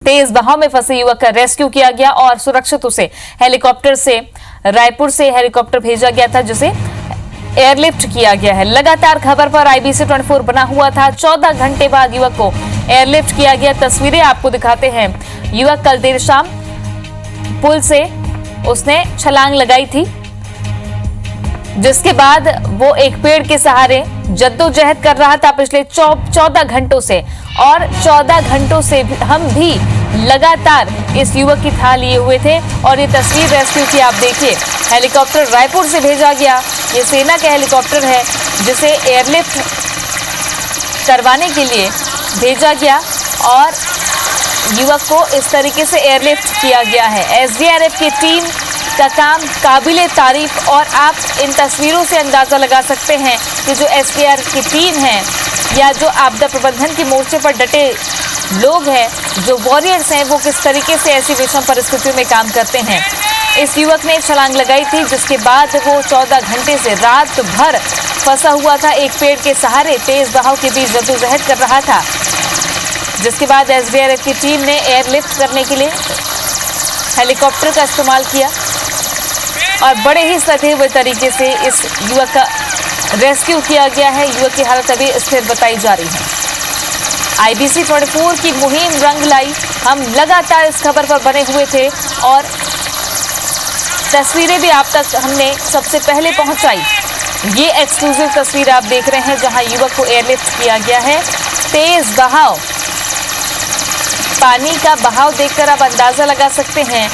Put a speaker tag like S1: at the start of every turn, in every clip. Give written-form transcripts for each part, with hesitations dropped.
S1: तेज बहाव में फंसे युवक का रेस्क्यू किया गया और सुरक्षित उसे हेलीकॉप्टर से रायपुर से हेलीकॉप्टर भेजा गया था, जिसे एयरलिफ्ट किया गया है। लगातार खबर पर IBC 24 बना हुआ था। 14 घंटे बाद युवक को एयरलिफ्ट किया गया। तस्वीरें आपको दिखाते हैं। युवक कल देर शाम पुल से उसने छलांग लगाई थी, जिसके बाद वो एक पेड़ के सहारे जद्दोजहद कर रहा था पिछले 14 घंटों से, और 14 घंटों से हम भी लगातार इस युवक की थाह लिए हुए थे। और ये तस्वीर रेस्क्यू की आप देखिए, हेलीकॉप्टर रायपुर से भेजा गया। ये सेना का हेलीकॉप्टर है जिसे एयरलिफ्ट करवाने के लिए भेजा गया और युवक को इस तरीके से एयरलिफ्ट किया गया है। SDRF की टीम का काम काबिले तारीफ, और आप इन तस्वीरों से अंदाजा लगा सकते हैं कि जो SDRF की टीम है या जो आपदा प्रबंधन के मोर्चे पर डटे लोग हैं, जो वॉरियर्स हैं, वो किस तरीके से ऐसी विषम परिस्थितियों में काम करते हैं। इस युवक ने छलांग लगाई थी, जिसके बाद वो 14 घंटे से रात भर फंसा हुआ था एक पेड़ के सहारे, तेज बहाव के बीच जद्दोजहद कर रहा था, जिसके बाद SDRF की टीम ने एयरलिफ्ट करने के लिए हेलीकॉप्टर का इस्तेमाल किया और बड़े ही सधे हुए तरीके से इस युवक का रेस्क्यू किया गया है। युवक की हालत अभी स्थिर बताई जा रही है। IBC 24 की मुहिम रंग लाई। हम लगातार इस खबर पर बने हुए थे और तस्वीरें भी आप तक हमने सबसे पहले पहुंचाई। ये एक्सक्लूसिव तस्वीर आप देख रहे हैं, जहां युवक को एयरलिफ्ट किया गया है। तेज बहाव, पानी का बहाव देखकर आप अंदाजा लगा सकते हैं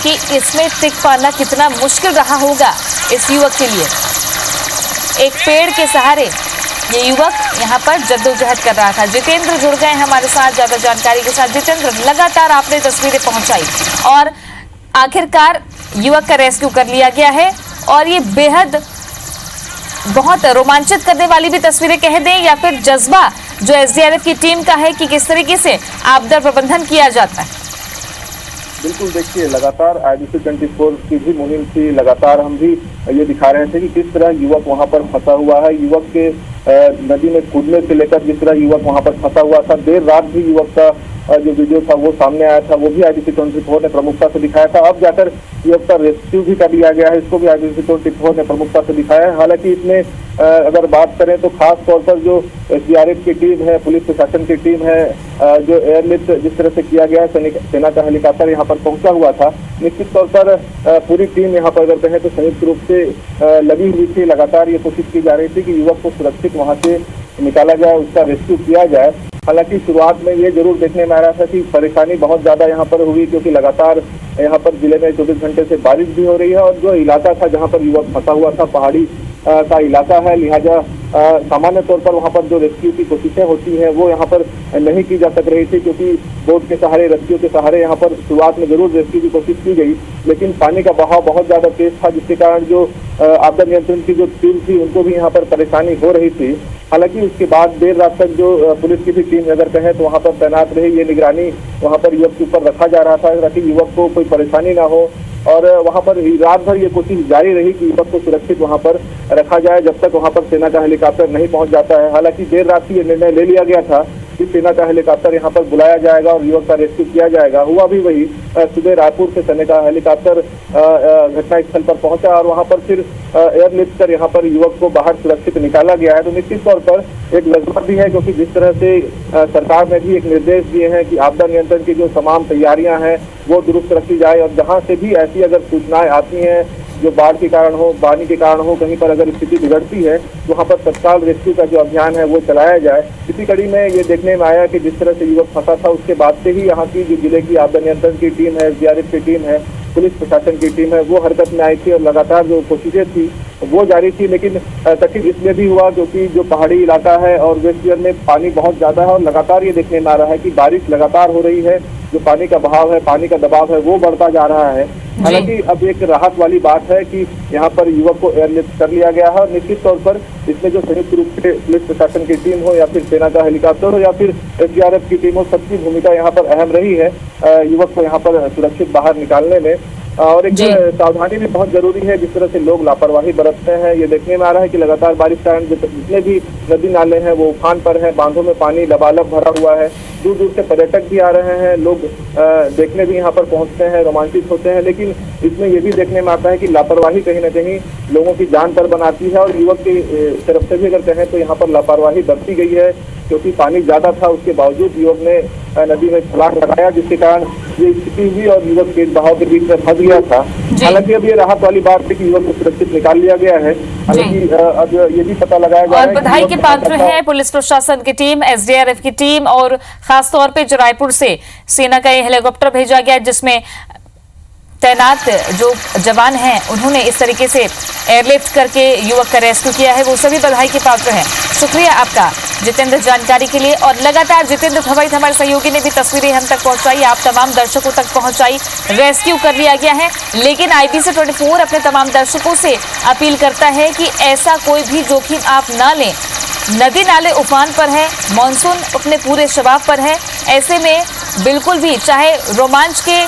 S1: कि इसमें टिक पाना कितना मुश्किल रहा होगा इस युवक के लिए। एक पेड़ के सहारे ये युवक यहाँ पर जद्दोजहद कर रहा था। जितेंद्र जुड़ गए हमारे साथ ज्यादा जानकारी के साथ। जितेंद्र, लगातार आपने तस्वीरें पहुंचाई और आखिरकार युवक का रेस्क्यू कर लिया गया है, और ये बेहद बहुत रोमांचित करने वाली भी तस्वीरें कह दें, या फिर जज्बा जो SDRF की टीम का है कि किस तरीके से आपदा प्रबंधन किया जाता है।
S2: बिल्कुल, देखिए, लगातार IBC 24 की भी मुहिम थी। लगातार हम भी ये दिखा रहे थे कि किस तरह युवक वहां पर फंसा हुआ है। युवक के नदी में कूदने से लेकर जिस तरह युवक वहां पर फंसा हुआ था, देर रात भी युवक का जो वीडियो था वो सामने आया था, वो भी IBC 24 ने प्रमुखता से दिखाया था। अब जाकर युवक का रेस्क्यू भी कर लिया गया है, इसको भी IBC 24 ने प्रमुखता से दिखाया है। हालांकि इसमें अगर बात करें तो खास तौर पर जो SDRF की टीम है, पुलिस प्रशासन की टीम है, जो एयरलिफ्ट जिस तरह से किया गया है, सेना का हेलीकॉप्टर यहाँ पर पहुंचा हुआ था। निश्चित तौर पर पूरी टीम यहाँ पर अगर कहें तो संयुक्त रूप से लगी हुई थी। लगातार ये कोशिश की जा रही थी कि युवक को सुरक्षित वहाँ से निकाला जाए, उसका रेस्क्यू किया जाए। हालांकि शुरुआत में ये जरूर देखने में आ रहा था कि परेशानी बहुत ज्यादा यहाँ पर हुई, क्योंकि लगातार यहाँ पर जिले में 24 घंटे से बारिश भी हो रही है, और जो इलाका था जहाँ पर युवक फंसा हुआ था पहाड़ी का इलाका है, लिहाजा सामान्य तौर पर वहाँ पर जो रेस्क्यू की कोशिशें होती हैं वो यहाँ पर नहीं की जा सक रही थी, क्योंकि बोट के सहारे, रेस्क्यू के सहारे यहाँ पर शुरुआत में जरूर रेस्क्यू की कोशिश की गई, लेकिन पानी का बहाव बहुत ज्यादा तेज था, जिसके कारण जो आपदा नियंत्रण की जो टीम थी उनको भी यहाँ पर परेशानी हो रही थी। हालांकि उसके बाद देर रात तक जो पुलिस की भी टीम अगर कहें तो वहाँ पर तैनात रही। ये निगरानी वहाँ पर युवक के ऊपर रखा जा रहा था ताकि युवक को कोई परेशानी ना हो, और वहाँ पर रात भर ये कोशिश जारी रही कि युवक को सुरक्षित वहाँ पर रखा जाए जब तक वहाँ पर सेना का हेलीकॉप्टर नहीं पहुँच जाता है। हालांकि देर रात ही ये निर्णय ले लिया गया था कि सेना का हेलीकॉप्टर यहाँ पर बुलाया जाएगा और युवक का रेस्क्यू किया जाएगा। हुआ भी वही, सुबह रायपुर से सेना का हेलीकॉप्टर घटनास्थल पर पहुंचा और वहाँ पर फिर एयरलिफ्ट कर यहाँ पर युवक को बाहर सुरक्षित निकाला गया है। तो निश्चित तौर पर एक लज्जा भी है, क्योंकि जिस तरह से सरकार ने भी एक निर्देश दिए हैं कि आपदा नियंत्रण की जो तमाम तैयारियां हैं वो दुरुस्त रखी जाए, और जहां से भी ऐसी अगर सूचनाएं आती हैं जो बाढ़ के कारण हो, पानी के कारण हो, कहीं पर अगर स्थिति बिगड़ती है तो वहाँ पर तत्काल रेस्क्यू का जो अभियान है वो चलाया जाए। इसी कड़ी में ये देखने में आया कि जिस तरह से युवक फंसा था उसके बाद से ही यहाँ की जो जिले की आपदा नियंत्रण की टीम है, SDRF की टीम है, पुलिस प्रशासन की टीम है, वो हरकत में आई थी और लगातार जो कोशिशें थी वो जारी थी। लेकिन तकलीफ इसलिए भी हुआ क्योंकि जो पहाड़ी इलाका है और वेस्टियर में पानी बहुत ज्यादा है, और लगातार ये देखने में आ रहा है कि बारिश लगातार हो रही है, जो पानी का बहाव है, पानी का दबाव है वो बढ़ता जा रहा है। हालांकि अब एक राहत वाली बात है कि यहाँ पर युवक को एयरलिफ्ट कर लिया गया है, और निश्चित तौर पर इसमें जो संयुक्त रूप से पुलिस प्रशासन की टीम हो या फिर सेना का हेलीकॉप्टर हो या फिर SDRF की टीम हो, सबकी भूमिका यहाँ पर अहम रही है युवक को यहाँ पर सुरक्षित बाहर निकालने में। और एक सावधानी भी बहुत जरूरी है, जिस तरह से लोग लापरवाही बरतते हैं। ये देखने में आ रहा है कि लगातार बारिश के कारण जितने भी नदी नाले हैं वो उफान पर हैं, बांधों में पानी लबालब भरा हुआ है, दूर दूर से पर्यटक भी आ रहे हैं, लोग देखने भी यहाँ पर पहुंचते हैं, रोमांचित होते हैं। लेकिन इसमें ये भी देखने में आता है कि लापरवाही कहीं ना कहीं लोगों की जान पर बनाती है, और युवक की तरफ से भी अगर कहें तो यहाँ पर लापरवाही बरती गई है, क्योंकि पानी ज्यादा था, उसके बावजूद युवक ने नदी में छलांग लगाया, जिसके कारण ये स्थिति हुई और युवक तेज बहाव के बीच में फंस गया था। हालांकि अब ये राहत वाली बात है कि युवक को सुरक्षित निकाल लिया गया है। हालांकि अब ये भी पता लगाया गया है
S1: और बधाई के पात्र है पुलिस प्रशासन की टीम, एसडीआरएफ की टीम, और खासतौर पे जो रायपुर से सेना का ये हेलीकॉप्टर भेजा गया जिसमें तैनात जो जवान हैं उन्होंने इस तरीके से एयरलिफ्ट करके युवक का रेस्क्यू किया है, वो सभी बधाई के पात्र हैं। शुक्रिया आपका जितेंद्र जानकारी के लिए। और लगातार जितेंद्र भवैत हमारे सहयोगी ने भी तस्वीरें हम तक पहुंचाई, आप तमाम दर्शकों तक पहुंचाई। रेस्क्यू कर लिया गया है, लेकिन IBC 24 अपने तमाम दर्शकों से अपील करता है कि ऐसा कोई भी जोखिम आप ना लें। नदी नाले उफान पर है, मानसून अपने पूरे शबाब पर है, ऐसे में बिल्कुल भी चाहे रोमांच के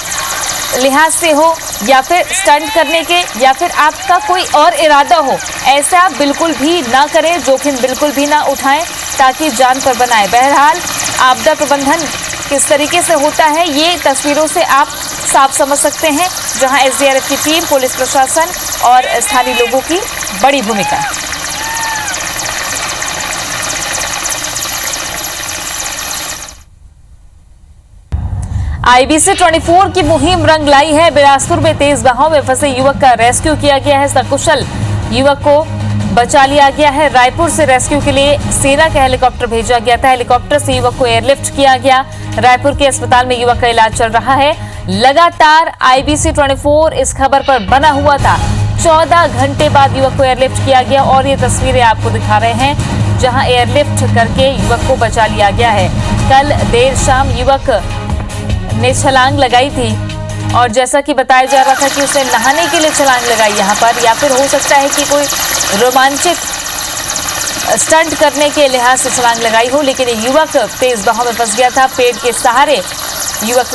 S1: लिहाज से हो या फिर स्टंट करने के या फिर आपका कोई और इरादा हो, ऐसा आप बिल्कुल भी ना करें, जोखिम बिल्कुल भी ना उठाएं ताकि जान पर बनाए। बहरहाल आपदा प्रबंधन किस तरीके से होता है ये तस्वीरों से आप साफ समझ सकते हैं, जहां एसडीआरएफ की टीम, पुलिस प्रशासन और स्थानीय लोगों की बड़ी भूमिका है। IBC 24 की मुहिम रंग लाई है। बिलासपुर में तेज बहाव में फंसे युवक का रेस्क्यू किया गया है, सकुशल युवक को बचा लिया गया है। रायपुर से रेस्क्यू के लिए सेना का हेलीकॉप्टर भेजा गया था, हेलीकॉप्टर से युवक को एयरलिफ्ट किया गया। रायपुर के अस्पताल में युवक का इलाज चल रहा है। लगातार IBC 24 इस खबर पर बना हुआ था। 14 घंटे बाद युवक को एयरलिफ्ट किया गया और ये तस्वीरें आपको दिखा रहे हैं जहां एयरलिफ्ट करके युवक को बचा लिया गया है। कल देर शाम युवक ने छलांग लगाई थी और जैसा कि बताया जा रहा था कि उसने नहाने के लिए छलांग लगाई यहाँ पर, या फिर हो सकता है कि कोई रोमांचिक स्टंट करने के लिहाज से छलांग लगाई हो, लेकिन युवक तेज बहाव में फंस गया था। पेड़ के सहारे युवक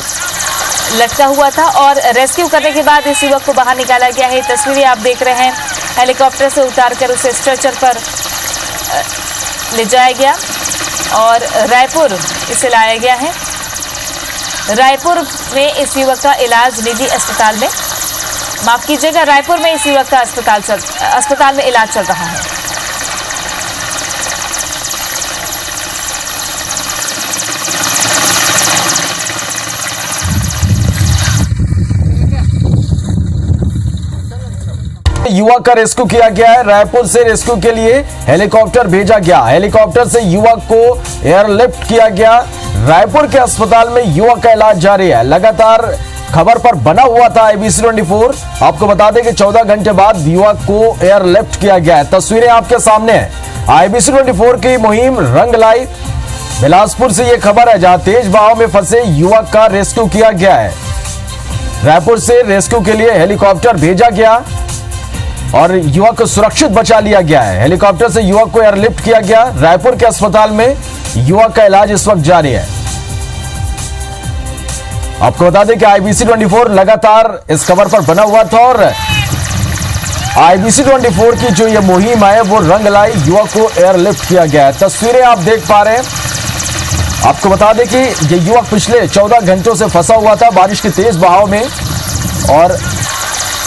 S1: लटका हुआ था और रेस्क्यू करने के बाद इस युवक को बाहर निकाला गया है। तस्वीरें आप देख रहे हैं, हेलीकॉप्टर से उतारकर उसे स्ट्रेचर पर ले जाया गया और रायपुर इसे लाया गया है। रायपुर में इस युवक का इलाज निजी अस्पताल में, माफ कीजिएगा, रायपुर में इस युवक का अस्पताल में इलाज चल रहा है।
S3: युवक का रेस्क्यू किया गया है। रायपुर से रेस्क्यू के लिए हेलीकॉप्टर भेजा गया, हेलीकॉप्टर से युवक को एयरलिफ्ट किया गया। रायपुर के अस्पताल में युवक का इलाज जारी है। लगातार खबर पर बना हुआ था IBC 24। आपको बता दें कि 14 घंटे बाद युवक को एयरलिफ्ट किया गया है। तस्वीरें आपके सामने है। IBC 24 की मुहिम रंग लाई। बिलासपुर से यह खबर है जहां तेज बहाव में फंसे युवक का रेस्क्यू किया गया है। रायपुर से रेस्क्यू के लिए हेलीकॉप्टर भेजा गया और युवक को सुरक्षित बचा लिया गया है। हेलीकॉप्टर से युवक को एयरलिफ्ट किया गया। रायपुर के अस्पताल में युवक का इलाज इस वक्त जारी है। आपको बता दें कि IBC 24 लगातार इस खबर पर बना हुआ था और IBC 24 की जो ये मुहिम है वो रंग लाई, युवक को एयरलिफ्ट किया गया है। तस्वीरें आप देख पा रहे हैं। आपको बता दें कि ये युवक पिछले 14 घंटों से फंसा हुआ था बारिश के तेज बहाव में और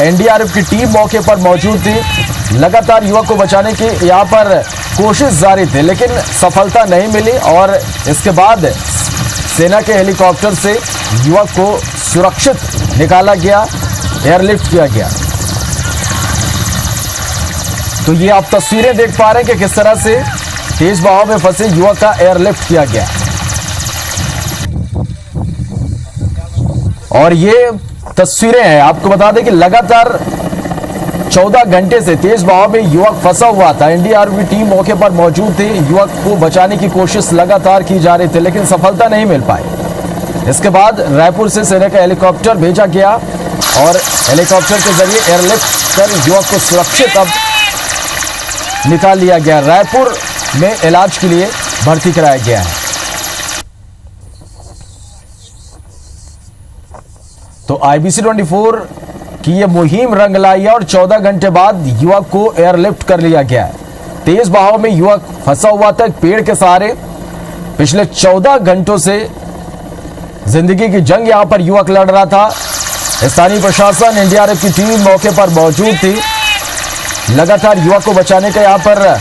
S3: NDRF की टीम मौके पर मौजूद थी। लगातार युवक को बचाने की यहाँ पर कोशिश जारी थी, लेकिन सफलता नहीं मिली और इसके बाद सेना के हेलीकॉप्टर से युवक को सुरक्षित निकाला गया, एयरलिफ्ट किया गया। तो ये आप तस्वीरें देख पा रहे हैं कि किस तरह से तेज बहाव में फंसे युवक का एयरलिफ्ट किया गया और ये तस्वीरें हैं। आपको बता दें कि लगातार 14 घंटे से तेज बहाव में युवक फंसा हुआ था। NDRF की टीम मौके पर मौजूद थी। युवक को बचाने की कोशिश लगातार की जा रही थी, लेकिन सफलता नहीं मिल पाई। इसके बाद रायपुर से सेना का हेलीकॉप्टर भेजा गया और हेलीकॉप्टर के जरिए एयरलिफ्ट कर युवक को सुरक्षित अब निकाल लिया गया। रायपुर में इलाज के लिए भर्ती कराया गया है। तो IBC 24 की यह मुहिम रंग लाई है और 14 घंटे बाद युवक को एयरलिफ्ट कर लिया गया है। तेज बहाव में युवक फंसा हुआ था एक पेड़ के सहारे। पिछले 14 घंटों से जिंदगी की जंग यहां पर युवक लड़ रहा था। स्थानीय प्रशासन, एनडीआरएफ की टीम मौके पर मौजूद थी। लगातार युवक को बचाने का यहां पर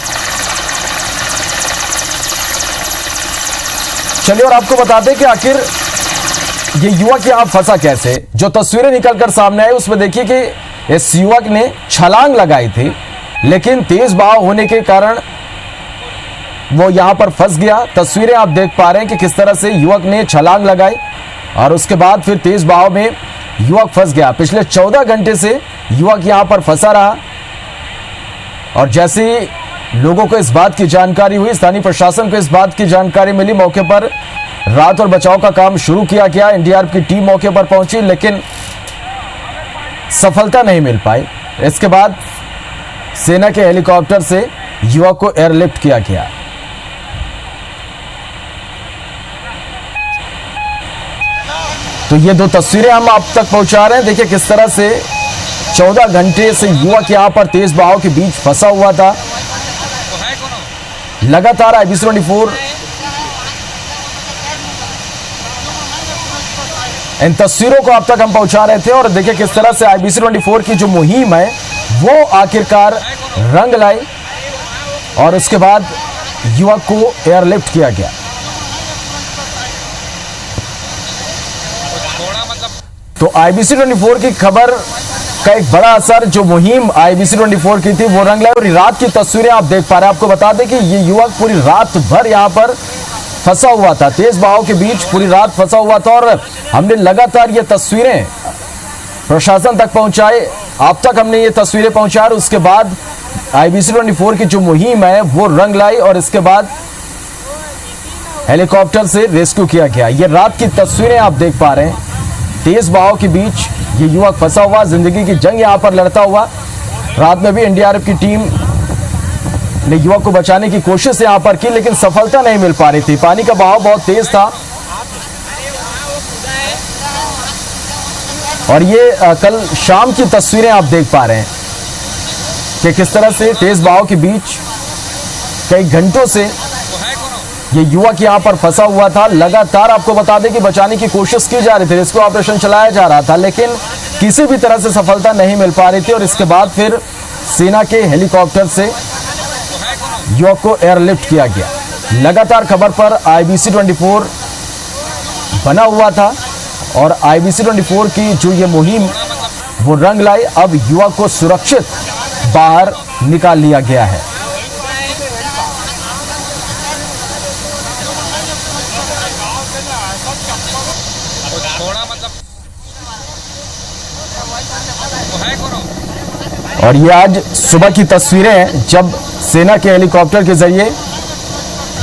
S3: चलिए और आपको बता दें कि आखिर ये युवक यहां फंसा कैसे। जो तस्वीरें निकलकर सामने आई उसमें देखिए कि इस युवक ने छलांग लगाई थी, लेकिन तेज बहाव होने के कारण वो यहां पर फंस गया। तस्वीरें आप देख पा रहे हैं कि किस तरह से युवक ने छलांग लगाई और उसके बाद फिर तेज बहाव में युवक फंस गया। पिछले 14 घंटे से युवक यहां पर फंसा रहा और जैसे ही लोगों को इस बात की जानकारी हुई, स्थानीय प्रशासन को इस बात की जानकारी मिली, मौके पर राहत और बचाव का काम शुरू किया गया। एनडीआरएफ की टीम मौके पर पहुंची, लेकिन सफलता नहीं मिल पाई। इसके बाद सेना के हेलीकॉप्टर से युवक को एयरलिफ्ट किया गया। तो ये दो तस्वीरें हम आप तक पहुंचा रहे हैं। देखिए किस तरह से 14 घंटे से युवक यहां पर तेज बहाव के बीच फंसा हुआ था। लगातार IBC 24 इन तस्वीरों को आप तक हम पहुंचा रहे थे और देखिए किस तरह से IBC 24 की जो मुहिम है वो आखिरकार रंग लाई और उसके बाद युवक को एयरलिफ्ट किया गया। तो IBC 24 की खबर का एक बड़ा असर, जो मुहिम IBC 24 की थी वो रंग लाई और रात की तस्वीरें आप देख पा रहे हैं। आपको बता दें कि ये युवक पूरी रात भर यहां पर फंसा हुआ था, तेज बहाव के बीच पूरी रात फंसा हुआ था और हमने लगातार ये तस्वीरें प्रशासन तक पहुंचाए, आप तक हमने ये तस्वीरें पहुंचाई और उसके बाद IBC 24 की जो मुहिम है वो रंग लाई और इसके बाद हेलीकॉप्टर से रेस्क्यू किया गया। ये रात की तस्वीरें आप देख पा रहे हैं। तेज बहाव के बीच ये युवक फंसा हुआ, जिंदगी की जंग यहां पर लड़ता हुआ। रात में भी एनडीआरएफ की टीम ने युवक को बचाने की कोशिश यहां पर की, लेकिन सफलता नहीं मिल पा रही थी। पानी का बहाव बहुत तेज था और ये कल शाम की तस्वीरें आप देख पा रहे हैं कि किस तरह से तेज बहाव के बीच कई घंटों से ये युवक यहां पर फंसा हुआ था। लगातार आपको बता दें कि बचाने की कोशिश की जा रही थी, रेस्क्यू ऑपरेशन चलाया जा रहा था, लेकिन किसी भी तरह से सफलता नहीं मिल पा रही थी और इसके बाद फिर सेना के हेलीकॉप्टर से युवक को एयरलिफ्ट किया गया। लगातार खबर पर IBC 24 बना हुआ था और IBC 24 की जो ये मुहिम वो रंग लाई। अब युवक को सुरक्षित बाहर निकाल लिया गया है। और ये आज सुबह की तस्वीरें हैं जब सेना के हेलीकॉप्टर के जरिए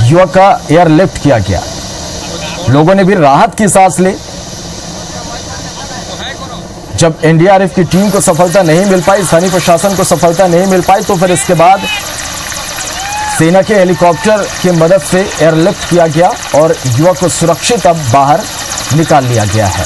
S3: युवक का एयरलिफ्ट किया गया। लोगों ने भी राहत की सांस ली। जब एनडीआरएफ की टीम को सफलता नहीं मिल पाई, स्थानीय प्रशासन को सफलता नहीं मिल पाई, तो फिर इसके बाद सेना के हेलीकॉप्टर की मदद से एयरलिफ्ट किया गया और युवक को सुरक्षित अब बाहर निकाल लिया गया है।